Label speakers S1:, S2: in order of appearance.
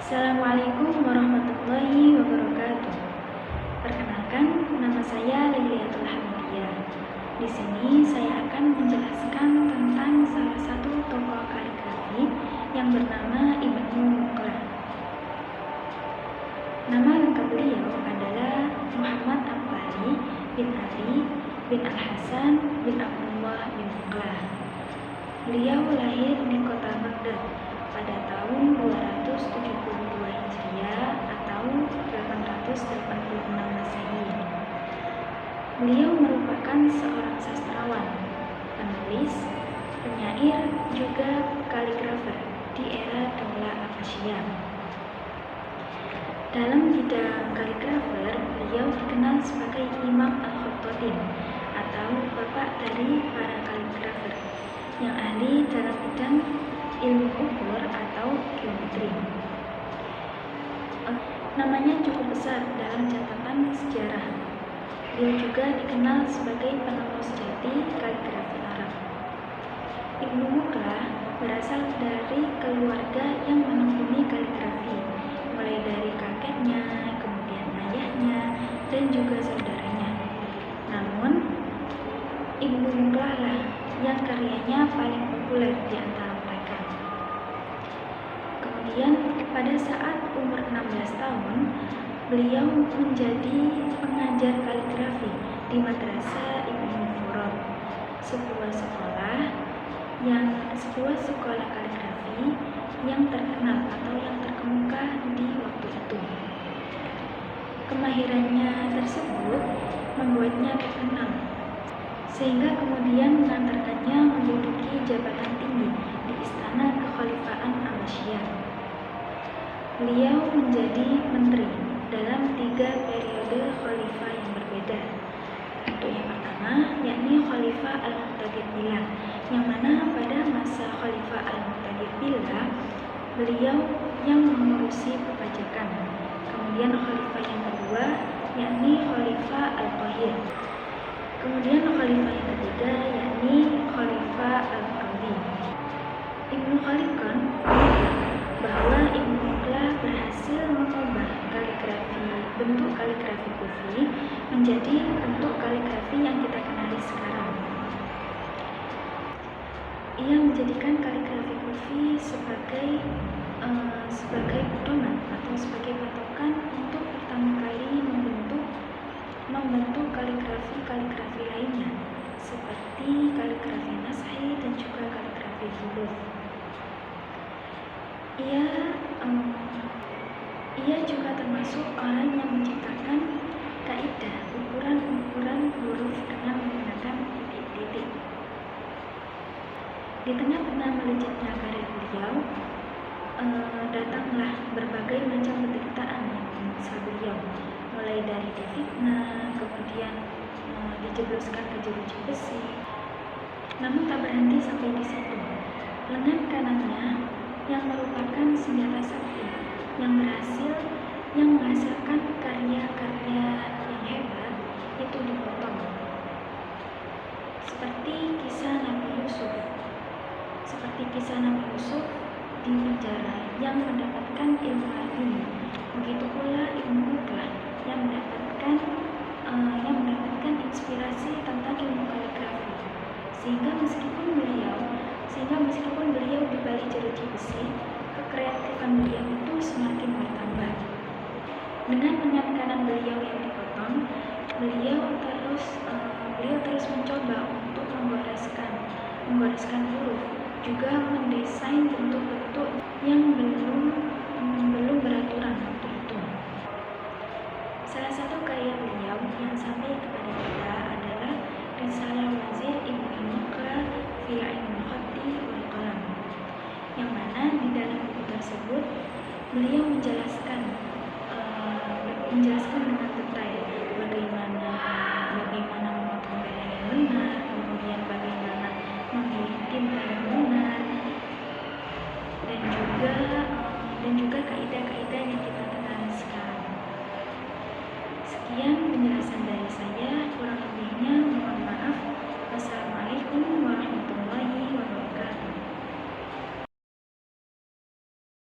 S1: Assalamualaikum warahmatullahi wabarakatuh. Perkenalkan, nama saya Liliatul Hamidiyah. Di sini saya akan menjelaskan tentang salah satu tokoh kaligrafi yang bernama Ibnu Muqlah. Nama lengkap beliau adalah Muhammad Abbali bin Ali bin Al-Hasan bin Abdullah bin Muqlah. Beliau lahir di kota Baghdad pada tahun 272 Hijriah atau 886 Masehi. Beliau merupakan seorang sastrawan, penulis, penyair, juga kaligrafer di era Daulah Abbasiyah. Dalam bidang kaligrafer, beliau dikenal sebagai Imam Al-Khattatin atau bapak dari para kaligrafer yang ahli dalam bidang ilmu ukur atau geometri. Namanya cukup besar dalam catatan sejarah. Beliau juga dikenal sebagai penemu sejati kaligrafi Arab. Ibnu Muqlah berasal dari keluarga yang menekuni kaligrafi, mulai dari kakeknya, kemudian ayahnya, dan juga saudaranya. Namun, Ibnu Muqlah lah yang karyanya paling populer di antara mereka. Kemudian pada saat umur 16 tahun, beliau menjadi pengajar kaligrafi di Madrasah Ibnu Furad, sebuah sekolah kaligrafi yang terkenal atau yang terkemuka di waktu itu. Kemahirannya tersebut membuatnya terkenal, sehingga kemudian mengantarkannya menduduki jabatan tinggi di istana kekhalifahan Abbasiyah. Beliau menjadi menteri dalam 3 periode khalifah yang berbeda. Untuk yang pertama, yakni Khalifah Al-Muqtadir Billah, yang mana pada masa Khalifah Al-Muqtadir Billah, beliau yang mengurusi perpajakan. Kemudian Khalifah yang kedua, yakni Khalifah Al-Qahir. Kemudian khalifah yang ketiga yakni Khalifah Al-Qadhi. Ibnu Khalid bahwa Ibnu Muqlah berhasil mengubah bentuk kaligrafi Kufi menjadi bentuk kaligrafi yang kita kenali sekarang. Ia menjadikan kaligrafi Kufi sebagai pedoman atau sebagai patokan untuk pertama kali membentuk kaligrafi lainnya seperti kaligrafi Nashi dan juga kaligrafi huruf. Ia juga termasuk orang yang menciptakan kaidah ukuran huruf dengan menggunakan titik-titik. Di tengah-tengah melejitnya karir beliau, datanglah berbagai macam penderitaan yang menimpa beliau, mulai dari difitnah, kemudian dijebloskan ke jeruji besi. Namun tak berhenti sampai di situ. Lengan kanannya yang merupakan senjata sakti yang menghasilkan karya-karya yang hebat itu dipotong. Seperti kisah Nabi Yusuf di penjara yang mendapatkan ilmu laduni. Begitu pula Ibnu Muqlah yang mendapatkan inspirasi tentang ilmu kaligrafi, sehingga meskipun beliau di balik jeruji besi, kekreatifan beliau itu semakin bertambah. Dengan lengan kanan beliau yang dipotong, beliau terus mencoba untuk menggoreskan huruf, juga mendesain bentuk-bentuk yang belum beraturan waktu itu. Salah satu karya beliau yang sampai kepada kita adalah Risalah Wazir Ibnu Muqlah fi Ilmil Khatti wal Qalam, yang mana di dalam buku tersebut beliau menjelaskan dengan